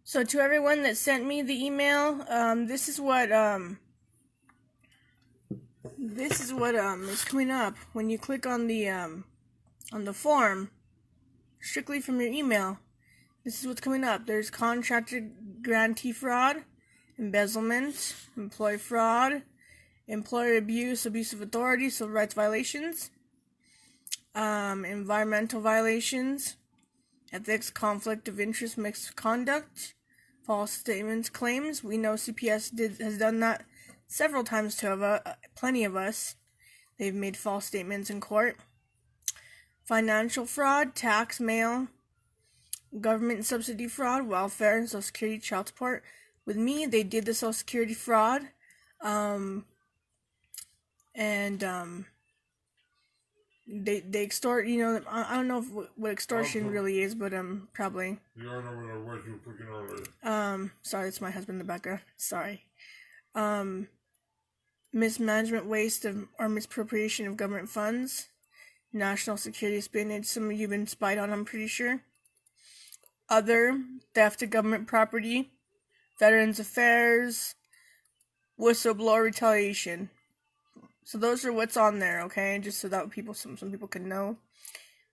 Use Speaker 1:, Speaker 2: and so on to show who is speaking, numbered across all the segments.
Speaker 1: So to everyone that sent me the email, this is what is coming up when you click on the form strictly from your email. This is what's coming up. There's contractor grantee fraud, embezzlement, employee fraud, employer abuse, abuse of authority, civil rights violations, environmental violations, ethics, conflict of interest, misconduct, false statements, claims. We know CPS has done that several times to plenty of us. They've made false statements in court. Financial fraud, tax, mail, government subsidy fraud, welfare, Social Security, child support. With me, they did the Social Security fraud, and they extort. I don't know what extortion really is, but probably.
Speaker 2: You don't know what I was you were picking on.
Speaker 1: Sorry, it's my husband in the background. Sorry. Mismanagement, waste of or misappropriation of government funds, national security spionage. Some of you have been spied on, I'm pretty sure. Other, theft of government property, Veterans Affairs, whistleblower retaliation. So those are what's on there, okay? Just so that some people can know.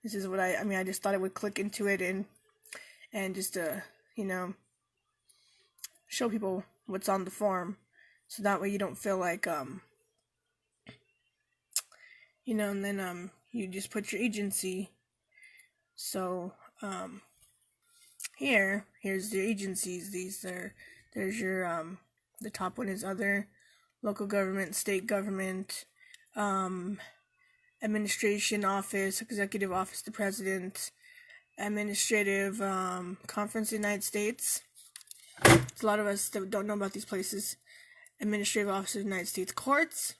Speaker 1: This is what I just thought I would click into it and just show people what's on the form, so that way you don't feel like and then you just put your agency. So here's the agencies. There's your the top one is other, local government, state government, administration office, executive office, the president, administrative conference of the United States. There's a lot of us that don't know about these places. Administrative office of the United States courts,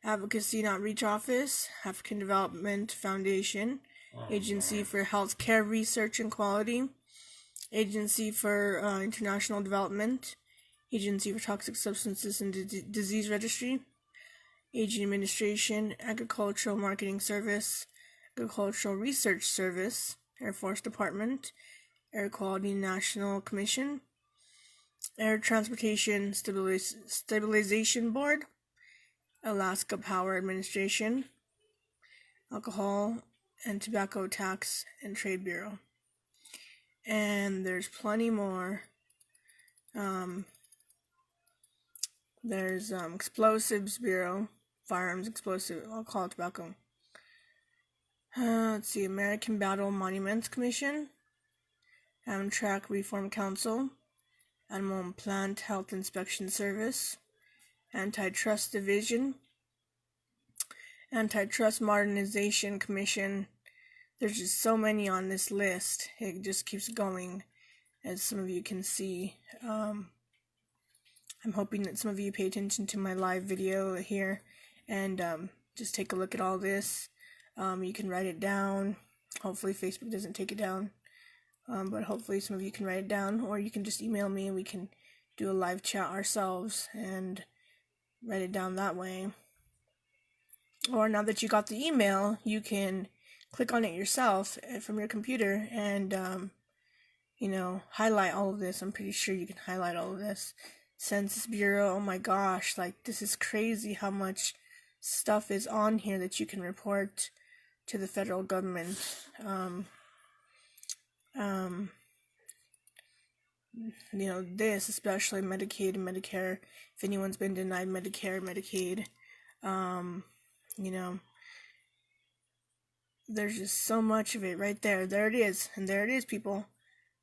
Speaker 1: advocacy and outreach office, African Development Foundation, Agency for Health Care Research and Quality, Agency for International Development, Agency for Toxic Substances and Disease Registry, Aging Administration, Agricultural Marketing Service, Agricultural Research Service, Air Force Department, Air Quality National Commission, Air Transportation Stabilization Board, Alaska Power Administration, Alcohol and Tobacco Tax and Trade Bureau. And there's plenty more. There's Explosives Bureau, Firearms, Explosive, Alcohol, Tobacco. Let's see, American Battle Monuments Commission, Amtrak Reform Council, Animal and Plant Health Inspection Service, Antitrust Division, Antitrust Modernization Commission. There's just so many on this list. It just keeps going, as some of you can see. I'm hoping that some of you pay attention to my live video here and just take a look at all this. You can write it down. Hopefully Facebook doesn't take it down. But hopefully some of you can write it down, or you can just email me and we can do a live chat ourselves and write it down that way. Or now that you got the email, you can click on it yourself from your computer and, highlight all of this. I'm pretty sure you can highlight all of this. Census Bureau, oh my gosh, like this is crazy how much stuff is on here that you can report to the federal government. This, especially Medicaid and Medicare, if anyone's been denied Medicare, Medicaid, there's just so much of it right there. There it is. And there it is, people.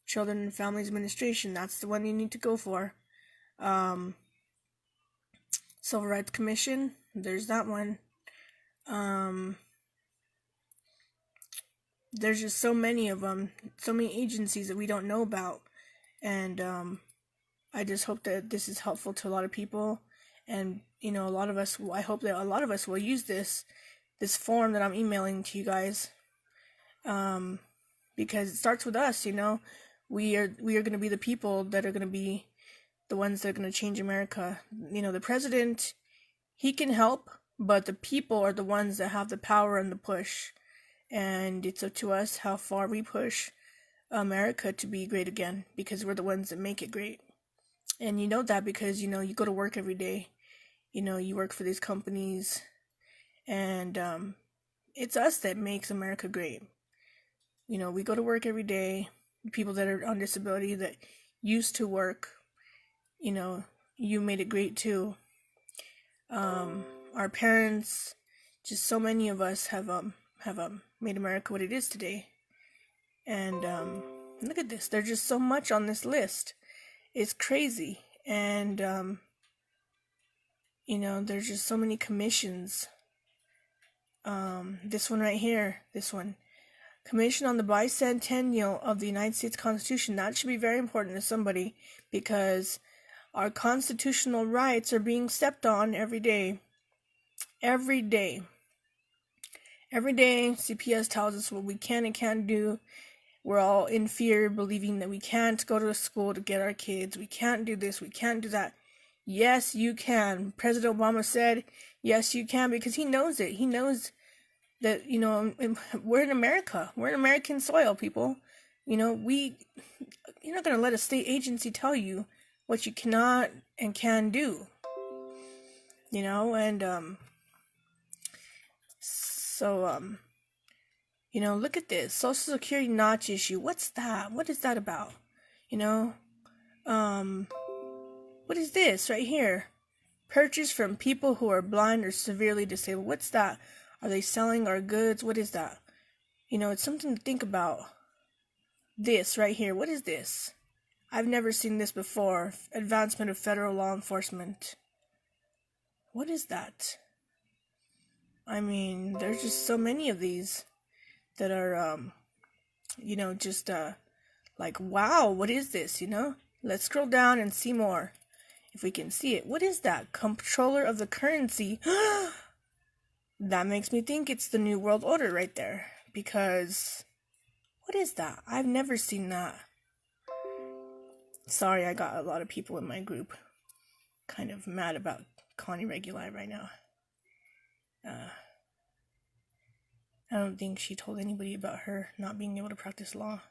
Speaker 1: Children and Families Administration, that's the one you need to go for. Civil Rights Commission, there's that one. There's just so many of them, so many agencies that we don't know about, and I just hope that this is helpful to a lot of people, and a lot of us, I hope that a lot of us will use this form that I'm emailing to you guys, because it starts with us. We are going to be the people that are going to be the ones that are going to change America. The president, he can help, but the people are the ones that have the power and the push. And it's up to us how far we push America to be great again, because we're the ones that make it great. And you know that because, you go to work every day. You work for these companies, and it's us that makes America great. We go to work every day. People that are on disability that used to work, you made it great too. Our parents, just so many of us have made America what it is today. And look at this. There's just so much on this list. It's crazy. And there's just so many commissions. This one right here, this one. Commission on the Bicentennial of the United States Constitution. That should be very important to somebody, because our constitutional rights are being stepped on every day. Every day. Every day, CPS tells us what we can and can't do. We're all in fear, believing that we can't go to school to get our kids. We can't do this. We can't do that. Yes, you can. President Obama said, yes, you can, because he knows it. He knows that, we're in America. We're in American soil, people. You're not going to let a state agency tell you what you cannot and can do. Look at this. Social Security notch issue. What's that? What is that about? What is this right here? Purchase from people who are blind or severely disabled. What's that? Are they selling our goods? What is that? It's something to think about. This right here. What is this? I've never seen this before. Advancement of federal law enforcement. What is that? There's just so many of these that are, like, wow, what is this, Let's scroll down and see more, if we can see it. What is that? Comptroller of the currency. That makes me think it's the New World Order right there, because what is that? I've never seen that. Sorry, I got a lot of people in my group kind of mad about Connie Reguli right now. I don't think she told anybody about her not being able to practice law.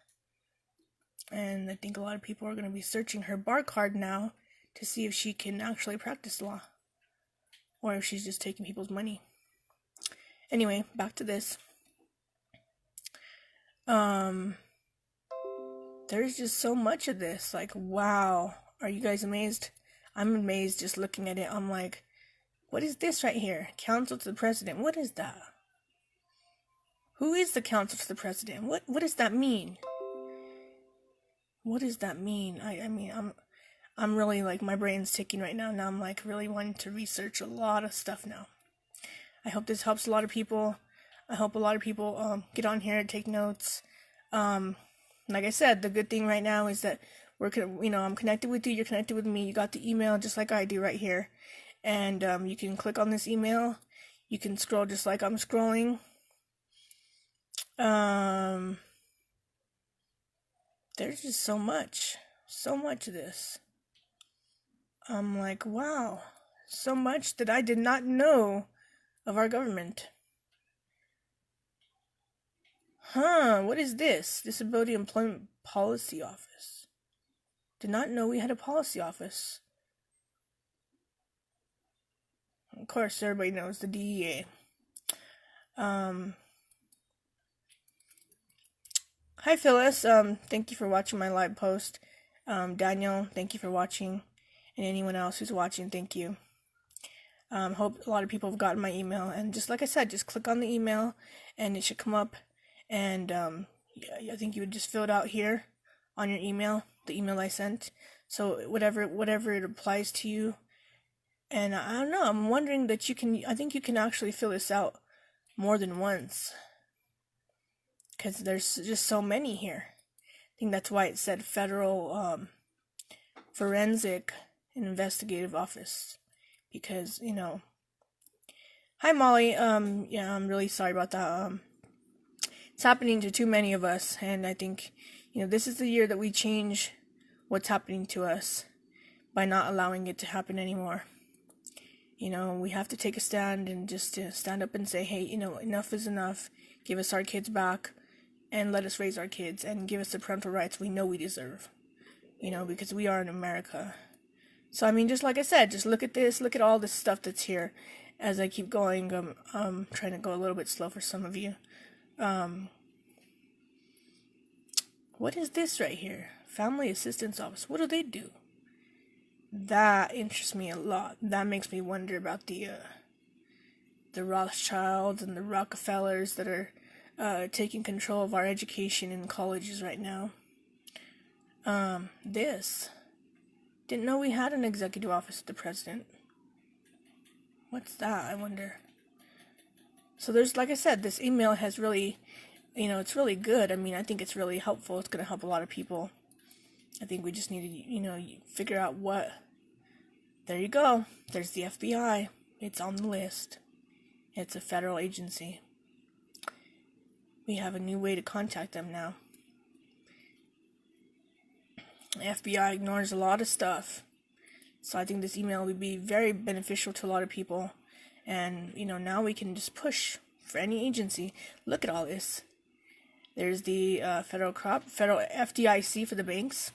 Speaker 1: And I think a lot of people are going to be searching her bar card now to see if she can actually practice law, or if she's just taking people's money. Anyway, back to this. There's just so much of this. Like, wow. Are you guys amazed? I'm amazed just looking at it. I'm like, what is this right here? Counsel to the President. What is that? Who is the counsel to the President? What does that mean? What does that mean? I'm really, like, my brain's ticking right now. Now I'm, like, really wanting to research a lot of stuff now. I hope this helps a lot of people. I hope a lot of people get on here and take notes. Like I said, the good thing right now is that I'm connected with you. You're connected with me. You got the email just like I do right here. And you can click on this email. You can scroll just like I'm scrolling. There's just so much of this. I'm like, wow, so much that I did not know of our government. What is this? Disability Employment Policy Office. Did not know we had a policy office. Of course, everybody knows the DEA. Hi, Phyllis. Thank you for watching my live post. Daniel, thank you for watching. And anyone else who's watching, thank you. Hope a lot of people have gotten my email. And just like I said, just click on the email and it should come up. And I think you would just fill it out here on your email, the email I sent. So whatever it applies to you. And I don't know, I'm wondering that I think you can actually fill this out more than once. Because there's just so many here. I think that's why it said Federal Forensic and Investigative Office. Because, Hi, Molly. Yeah, I'm really sorry about that. It's happening to too many of us. And I think, this is the year that we change what's happening to us by not allowing it to happen anymore. We have to take a stand and just stand up and say, hey, enough is enough. Give us our kids back. and let us raise our kids and give us the parental rights we know we deserve, because we are in America. So, I mean, just like I said, just look at this, look at all this stuff that's here. As I keep going, I'm trying to go a little bit slow for some of you. What is this right here? Family Assistance Office. What do they do? That interests me a lot. That makes me wonder about the Rothschilds and the Rockefellers that are taking control of our education in colleges right now. This. Didn't know we had an executive office of the president. What's that, I wonder? So there's, like I said, this email has really, it's really good. I mean, I think it's really helpful. It's going to help a lot of people. I think we just need to, figure out what. There you go. There's the FBI. It's on the list. It's a federal agency. We have a new way to contact them now. The FBI ignores a lot of stuff. So I think this email would be very beneficial to a lot of people. And, now we can just push for any agency. Look at all this. There's the federal FDIC for the banks.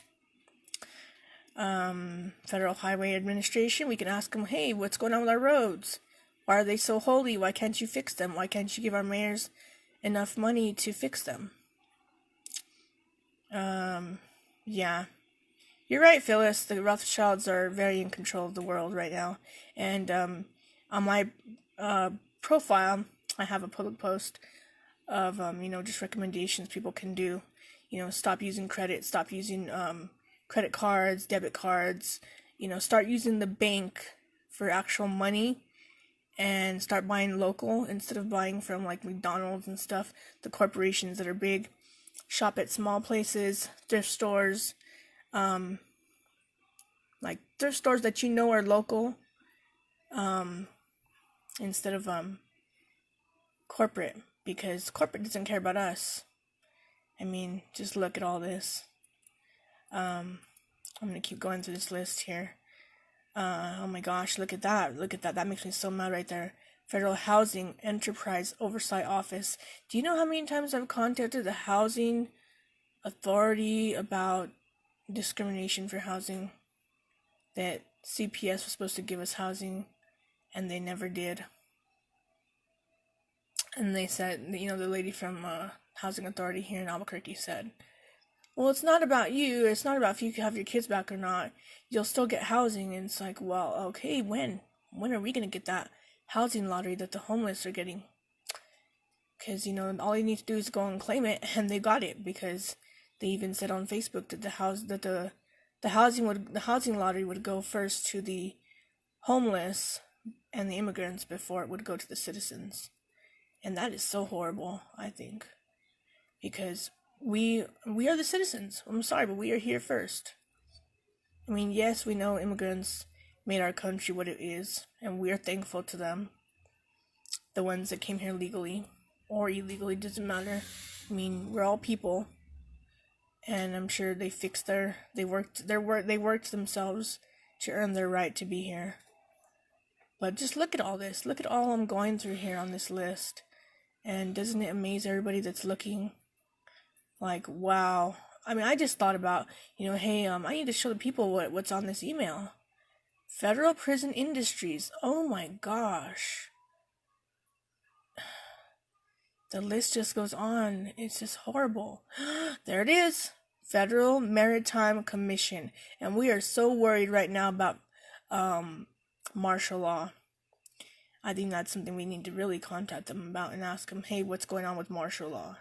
Speaker 1: Federal Highway Administration. We can ask them, hey, what's going on with our roads? Why are they so holy? Why can't you fix them? Why can't you give our mayors enough money to fix them? Yeah. You're right, Phyllis. The Rothschilds are very in control of the world right now. And on my profile, I have a public post of, just recommendations people can do. Stop using credit, stop using credit cards, debit cards. Start using the bank for actual money and start buying local instead of buying from, like, McDonald's and stuff. The corporations that are big. Shop at small places, thrift stores, like thrift stores that are local, instead of corporate, because corporate doesn't care about us. I mean, just look at all this. I'm gonna keep going through this list here. Oh my gosh, look at that. That makes me so mad right there. Federal Housing Enterprise Oversight Office. Do you know how many times I've contacted the Housing Authority about discrimination for housing? That CPS was supposed to give us housing, and they never did. And they said, the lady from Housing Authority here in Albuquerque said, well, it's not about you. It's not about if you have your kids back or not. You'll still get housing. And it's like, well, okay, when? When are we going to get that housing lottery that the homeless are getting? Because, all you need to do is go and claim it, and they got it, because they even said on Facebook that the housing lottery would go first to the homeless and the immigrants before it would go to the citizens. And that is so horrible, I think, because we are the citizens. I'm sorry, but we are here first. I mean, yes, we know immigrants made our country what it is, and we are thankful to them. The ones that came here legally or illegally, doesn't matter. I mean, we're all people, and I'm sure they worked themselves to earn their right to be here. But just look at all this. Look at all I'm going through here on this list. And doesn't it amaze everybody that's looking? Like, wow. I mean, I just thought about, hey, I need to show the people what's on this email. Federal Prison Industries. Oh my gosh. The list just goes on. It's just horrible. There it is. Federal Maritime Commission. And we are so worried right now about martial law. I think that's something we need to really contact them about and ask them, hey, what's going on with martial law?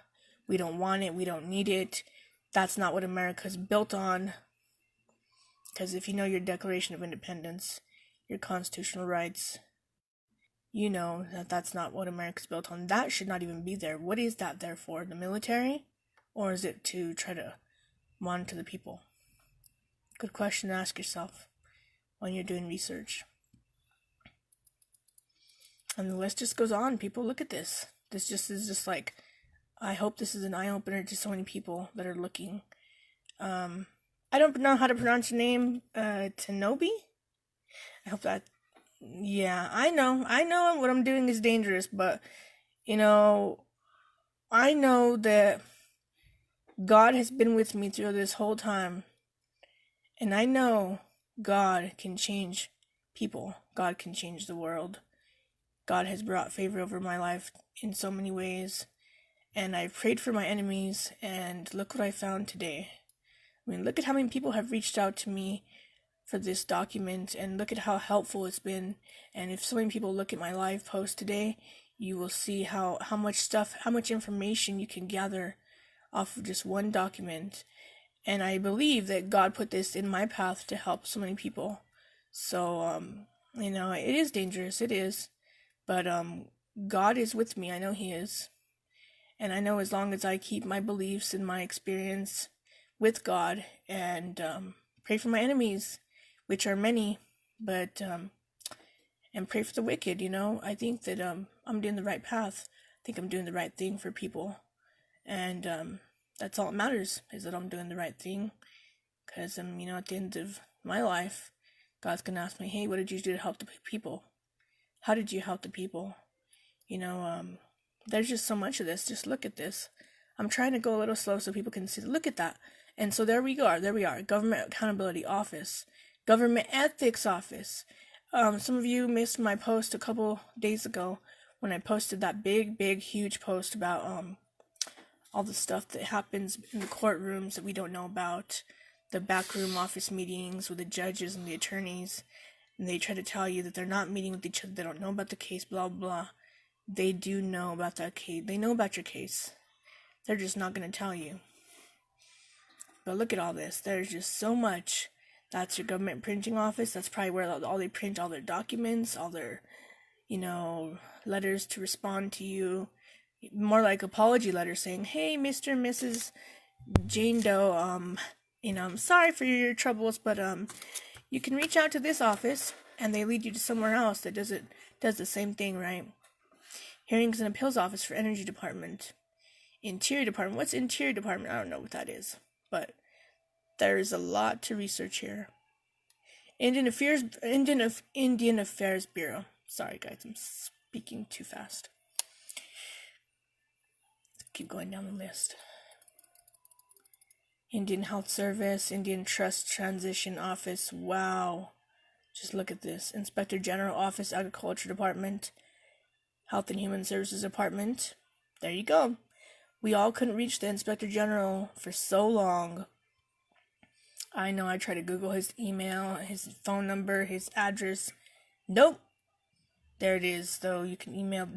Speaker 1: We don't want it. We don't need it. That's not what America's built on. Because if you know your Declaration of Independence, your constitutional rights, you know that that's not what America's built on. That should not even be there. What is that there for? The military? Or is it to try to monitor the people? Good question to ask yourself when you're doing research. And the list just goes on. People, look at this. This just is just like, I hope this is an eye-opener to so many people that are looking. I don't know how to pronounce your name. Tanobi? I hope that... Yeah, I know what I'm doing is dangerous, but, I know that God has been with me through this whole time. And I know God can change people. God can change the world. God has brought favor over my life in so many ways. And I've prayed for my enemies, and look what I found today. I mean, look at how many people have reached out to me for this document, and look at how helpful it's been. And if so many people look at my live post today, you will see how much information you can gather off of just one document. And I believe that God put this in my path to help so many people. So, it is dangerous, it is. But God is with me, I know He is. And I know as long as I keep my beliefs and my experience with God and pray for my enemies, which are many, but and pray for the wicked, I think that I'm doing the right path. I think I'm doing the right thing for people. And that's all that matters, is that I'm doing the right thing. Because at the end of my life, God's going to ask me, hey, what did you do to help the people? How did you help the people? There's just so much of this. Just look at this. I'm trying to go a little slow so people can see. Look at that. And so there we are. Government Accountability Office. Government Ethics Office. Some of you missed my post a couple days ago when I posted that big, huge post about all the stuff that happens in the courtrooms that we don't know about. The backroom office meetings with the judges and the attorneys. And they try to tell you that they're not meeting with each other. They don't know about the case, blah, blah. They do know about that case. They know about your case. They're just not going to tell you. But look at all this. There's just so much. That's your government printing office. That's probably where all they print all their documents, all their, letters to respond to you. More like apology letters saying, hey, Mr. and Mrs. Jane Doe, I'm sorry for your troubles, but you can reach out to this office, and they lead you to somewhere else that does the same thing, right? Hearings and Appeals Office for Energy Department. Interior Department. What's Interior Department? I don't know what that is. But there's a lot to research here. Indian Affairs Bureau. Sorry, guys. I'm speaking too fast. Keep going down the list. Indian Health Service. Indian Trust Transition Office. Wow. Just look at this. Inspector General Office, Agriculture Department. Health and Human Services Department. There you go. We all couldn't reach the Inspector General for so long. I know I tried to Google his email, his phone number, his address. Nope. There it is. Though you can email.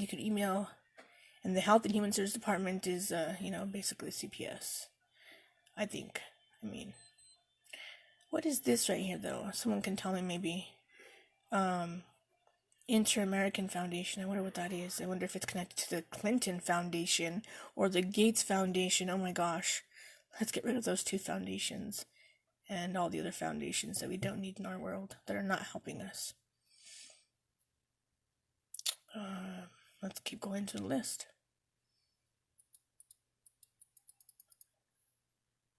Speaker 1: And the Health and Human Services Department is, basically CPS. I think. What is this right here, though? Someone can tell me maybe. Inter-American Foundation. I wonder what that is. I wonder if it's connected to the Clinton Foundation or the Gates Foundation. Oh my gosh. Let's get rid of those two foundations and all the other foundations that we don't need in our world that are not helping us. Let's keep going to the list.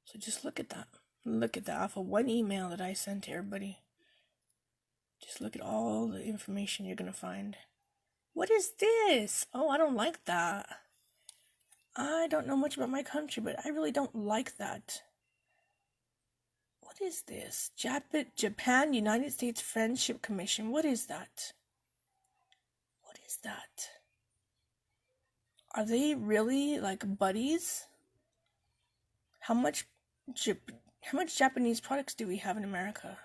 Speaker 1: So just look at that. Look at that off of one email that I sent to everybody. Just look at all the information you're going to find. What is this? Oh, I don't like that. I don't know much about my country, but I really don't like that. What is this? Japan United States Friendship Commission. What is that? What is that? Are they really like buddies? How much Japanese products do we have in America?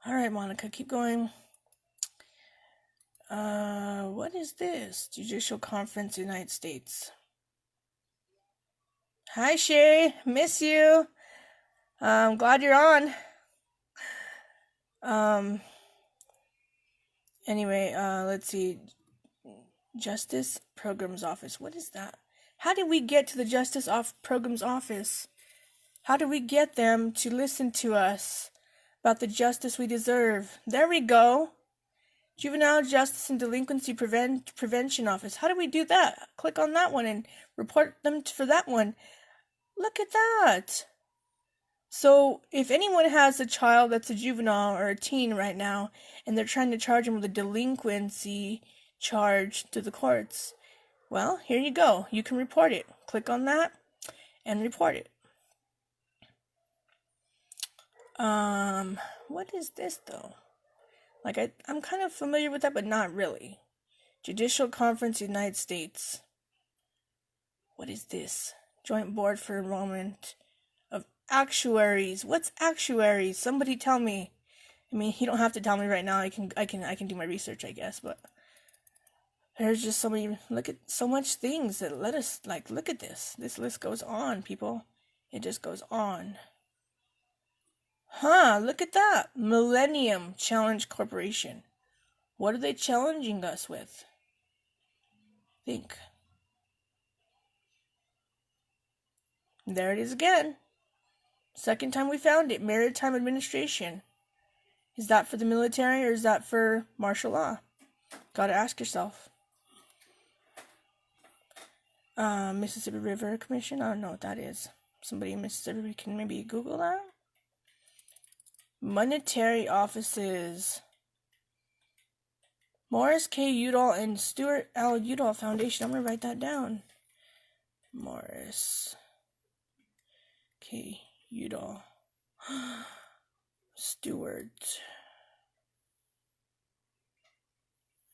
Speaker 1: All right, Monica, keep going. What is this? Judicial Conference, United States. Hi, Shay. Miss you. I'm glad you're on. Anyway, let's see. Justice Programs Office. What is that? How did we get to the Justice Programs Office? How do we get them to listen to us about the justice we deserve? There we go. Juvenile Justice and Delinquency Prevention Office. How do we do that? Click on that one and report them for that one. Look at that. So if anyone has a child that's a juvenile or a teen right now, and they're trying to charge them with a delinquency charge to the courts, Well, here you go. You can report it. Click on that and report it. What is this though? Like I'm kind of familiar with that, but not really. Judicial Conference, United States. What is this? Joint Board for Enrollment of Actuaries. What's actuaries? Somebody tell me. I mean, you don't have to tell me right now. I can do my research, I guess, but there's just so many, look at so much things that let us, like, look at this. This list goes on, people. It just goes on. Huh, look at that. Millennium Challenge Corporation. What are they challenging us with? Think. There it is again. Second time we found it. Maritime Administration. Is that for the military or is that for martial law? Gotta ask yourself. Mississippi River Commission. I don't know what that is. Somebody in Mississippi can maybe Google that. Monetary offices. Morris K. Udall and Stuart L. Udall Foundation. I'm going to write that down. Morris K. Udall. Stuart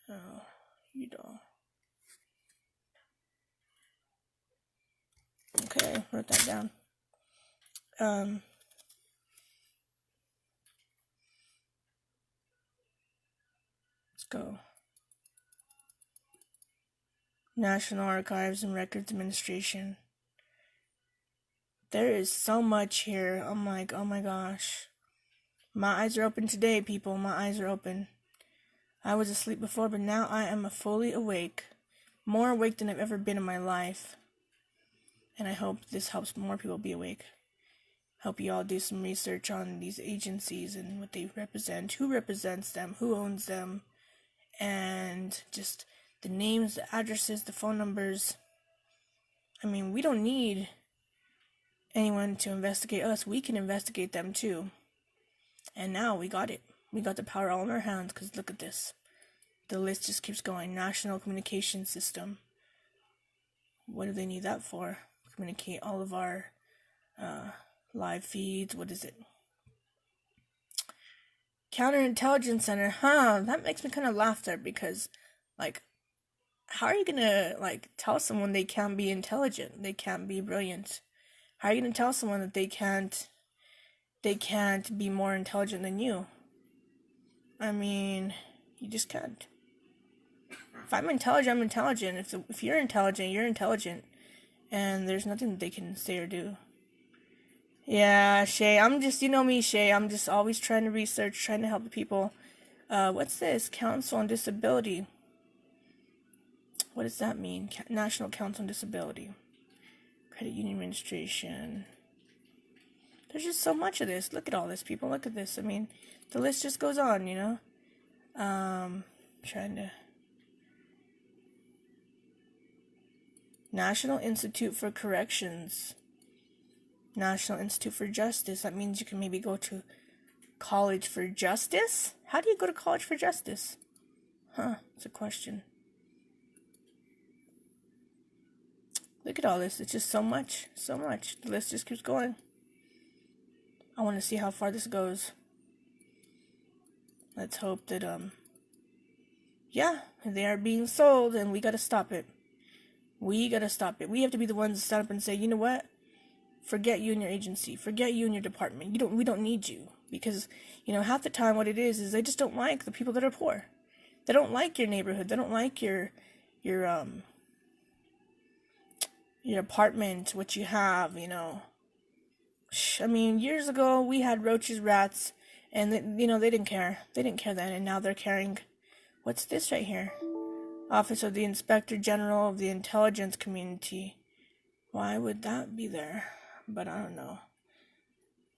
Speaker 1: L. Udall. Okay, wrote that down. Let's go. National Archives and Records Administration. There is so much here. I'm like, oh my gosh. My eyes are open today, people. My eyes are open. I was asleep before, but now I am fully awake. More awake than I've ever been in my life. And I hope this helps more people be awake. Hope you all do some research on these agencies and what they represent, who represents them, who owns them, and just the names, the addresses, the phone numbers. I mean, we don't need anyone to investigate us. We can investigate them too. And now we got it. We got the power all in our hands because look at this. The list just keeps going. National Communication System. What do they need that for? Communicate all of our live feeds. What is it? Counterintelligence Center. Huh, that makes me kind of laugh there because, like, how are you going to, like, tell someone they can't be intelligent? They can't be brilliant? How are you going to tell someone that they can't be more intelligent than you? I mean, you just can't. If I'm intelligent, I'm intelligent. If you're intelligent, you're intelligent. And there's nothing that they can say or do. Yeah, Shay, you know me, Shay. I'm just always trying to research, trying to help the people. What's this? Council on Disability. What does that mean? National Council on Disability. Credit Union Administration. There's just so much of this. Look at all this, people. Look at this. I mean, the list just goes on, you know? Trying to... National Institute for Corrections. National Institute for Justice. That means you can maybe go to college for justice? How do you go to college for justice? Huh, it's a question. Look at all this. It's just so much. So much. The list just keeps going. I want to see how far this goes. Let's hope that, yeah, they are being sold and we gotta stop it. We gotta stop it. We have to be the ones to stand up and say, you know what? Forget you and your agency. Forget you and your department. We don't need you. Because, you know, half the time what it is they just don't like the people that are poor. They don't like your neighborhood. They don't like your apartment, what you have, you know. I mean, years ago, we had roaches, rats, and, they didn't care. They didn't care then, and now they're caring. What's this right here? Office of the Inspector General of the Intelligence Community. Why would that be there? But I don't know.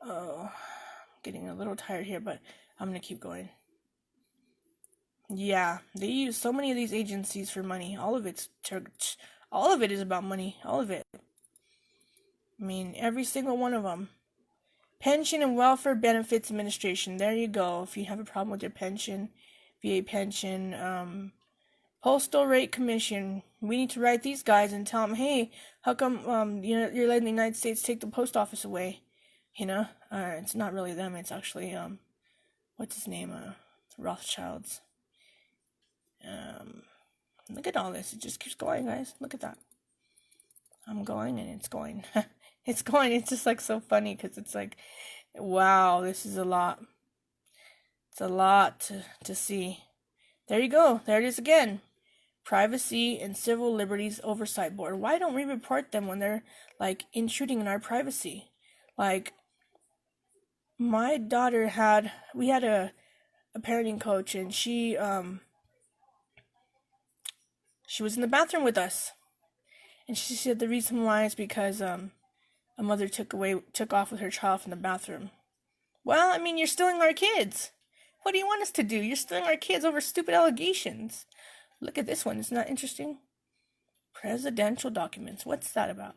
Speaker 1: Oh, I'm getting a little tired here, but I'm going to keep going. Yeah, they use so many of these agencies for money. All of it is about money. All of it. I mean, every single one of them. Pension and Welfare Benefits Administration. There you go. If you have a problem with your pension, VA pension, Postal Rate Commission. we need to write these guys and tell them, hey, how come you're letting the United States take the post office away? It's not really them. It's actually what's his name? Rothschilds. Look at all this. It just keeps going, guys. Look at that. I'm going and it's going. It's going. It's just like so funny because it's like, wow, this is a lot. It's a lot to see. There you go. There it is again. Privacy and Civil Liberties Oversight Board. Why don't we report them when they're like intruding in our privacy? Like, my daughter we had a parenting coach, and she was in the bathroom with us, and she said the reason why is because a mother took off with her child from the bathroom. Well, I mean, you're stealing our kids. What do you want us to do? You're stealing our kids over stupid allegations. Look at this one. Isn't that interesting? Presidential documents. What's that about?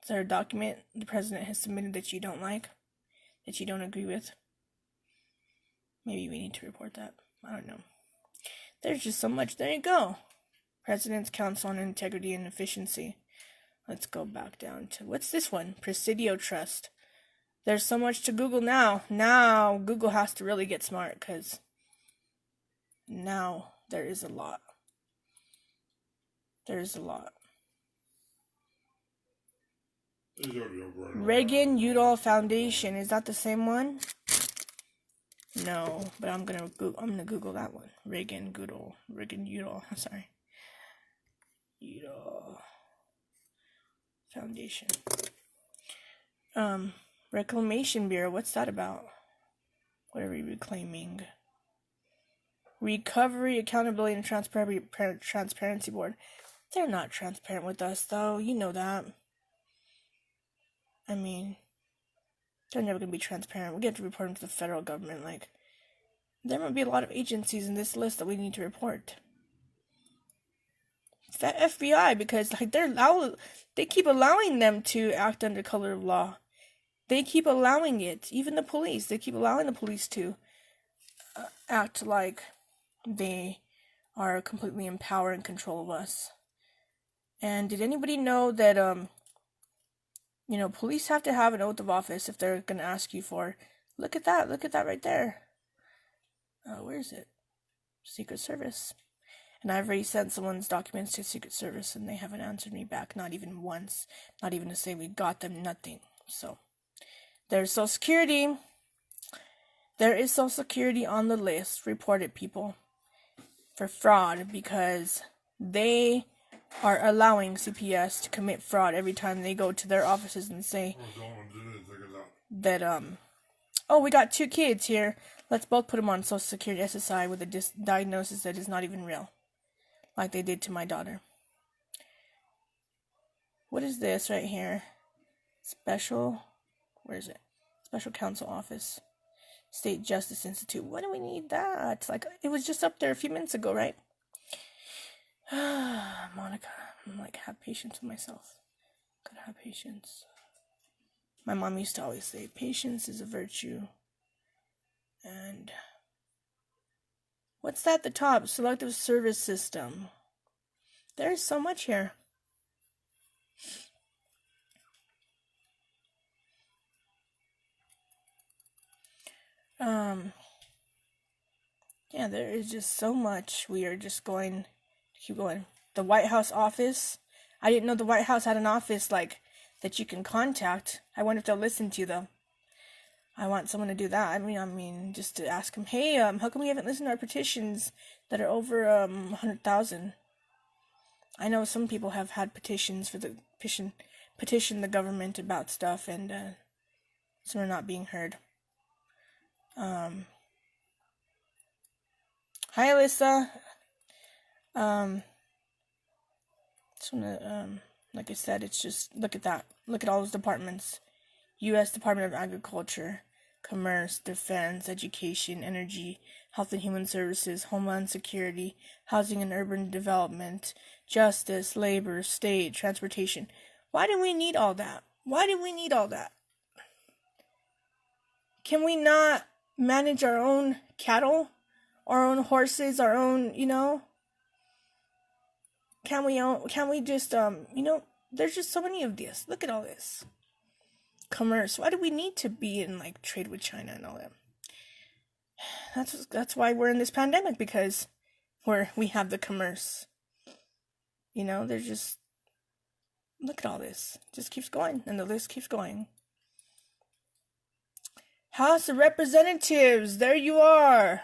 Speaker 1: Is there a document the president has submitted that you don't like? That you don't agree with? Maybe we need to report that. I don't know. There's just so much. There you go. President's Council on Integrity and Efficiency. Let's go back down to, what's this one? Presidio Trust. There's so much to Google now. Now Google has to really get smart, because now there is a lot. There's a lot. Reagan-Udall Foundation. Is that the same one? No, but I'm gonna Google that one. Reagan-Udall. Sorry. Udall Foundation. Reclamation Bureau. What's that about? What are we reclaiming? Recovery, Accountability, and Transparency Board. They're not transparent with us, though. You know that. I mean, they're never going to be transparent. We get to report them to the federal government. Like, there might be a lot of agencies in this list that we need to report. The FBI, because like they keep allowing them to act under color of law. They keep allowing it. Even the police, they keep allowing the police to act like they are completely in power and control of us. And did anybody know that police have to have an oath of office if they're going to ask you for, look at that right there. Where is it? Secret Service. And I've already sent someone's documents to Secret Service, and they haven't answered me back, not even once. Not even to say we got them, nothing. So, there's Social Security. There is Social Security on the list. Report it, people. For fraud, because they are allowing CPS to commit fraud every time they go to their offices and say that, we got 2 kids here. Let's both put them on Social Security SSI with a diagnosis that is not even real. Like they did to my daughter. What is this right here? Where is it? Special Counsel Office. State Justice Institute. Why do we need that? Like, it was just up there a few minutes ago, right? Monica, I'm like, have patience with myself. Gotta have patience. My mom used to always say, patience is a virtue. And what's that at the top? Selective Service System. There's so much here. Yeah, there is just so much. We are just going to keep going. The White House office. I didn't know the White House had an office like that you can contact. I wonder if they'll listen to them. I want someone to do that. I mean, just to ask them, hey, how come we haven't listened to our petitions that are over 100,000? I know some people have had petitions for the petition the government about stuff, and some are not being heard. Hi, Alyssa. Just wanna, like I said, it's just, look at that. Look at all those departments. U.S. Department of Agriculture, Commerce, Defense, Education, Energy, Health and Human Services, Homeland Security, Housing and Urban Development, Justice, Labor, State, Transportation. Why do we need all that? Why do we need all that? Can we not manage our own cattle, our own horses, our own, Can we just, there's just so many of this. Look at all this. Commerce. Why do we need to be in, like, trade with China and all that? That's why we're in this pandemic, because we have the commerce. There's just, look at all this. It just keeps going, and the list keeps going. House of Representatives, there you are.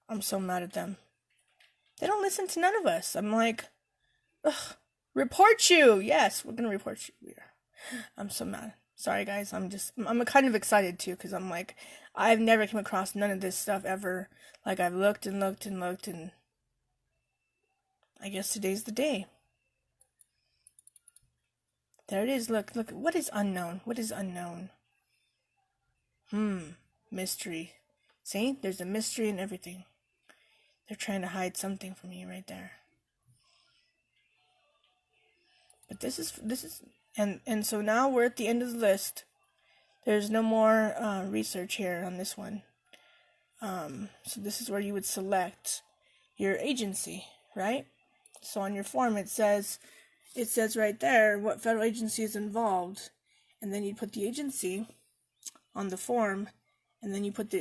Speaker 1: I'm so mad at them. They don't listen to none of us. I'm like, ugh, report you. Yes, we're gonna report you. I'm so mad. Sorry, guys. I'm kind of excited too, because I'm like, I've never come across none of this stuff ever. Like, I've looked and looked and looked, and I guess today's the day. There it is. Look. What is unknown? What is unknown? Mystery. See? There's a mystery in everything. They're trying to hide something from you right there. But this is, and so now we're at the end of the list. There's no more research here on this one. So this is where you would select your agency, right? So on your form it says right there what federal agency is involved, and then you put the agency on the form, and then you put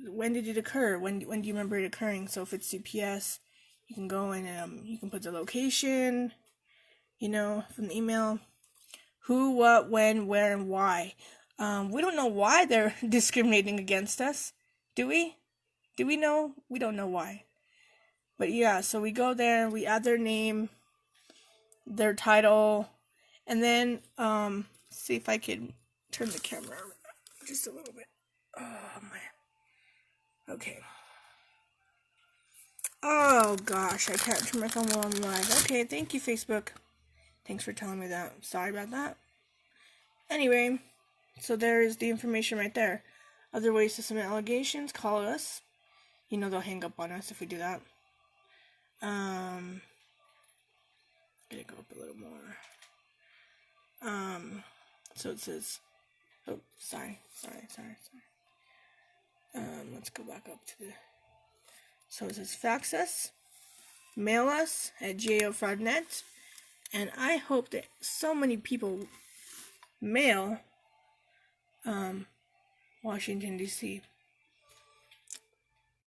Speaker 1: when did it occur? When do you remember it occurring? So if it's CPS, you can go and you can put the location, from the email, who, what, when, where, and why. We don't know why they're discriminating against us, do we? Do we know? We don't know why. But yeah, so we go there, we add their name, their title, and then see if I can turn the camera around just a little bit. Oh my. Okay. Oh gosh, I can't turn my phone while I'm live. Okay, thank you, Facebook. Thanks for telling me that. Sorry about that. Anyway, so there is the information right there. Other ways to submit allegations, call us. They'll hang up on us if we do that. Gonna go up a little more. So it says, oh, sorry. Let's go back up to so it says fax us, mail us at GAO5net, and I hope that so many people mail Washington, D.C.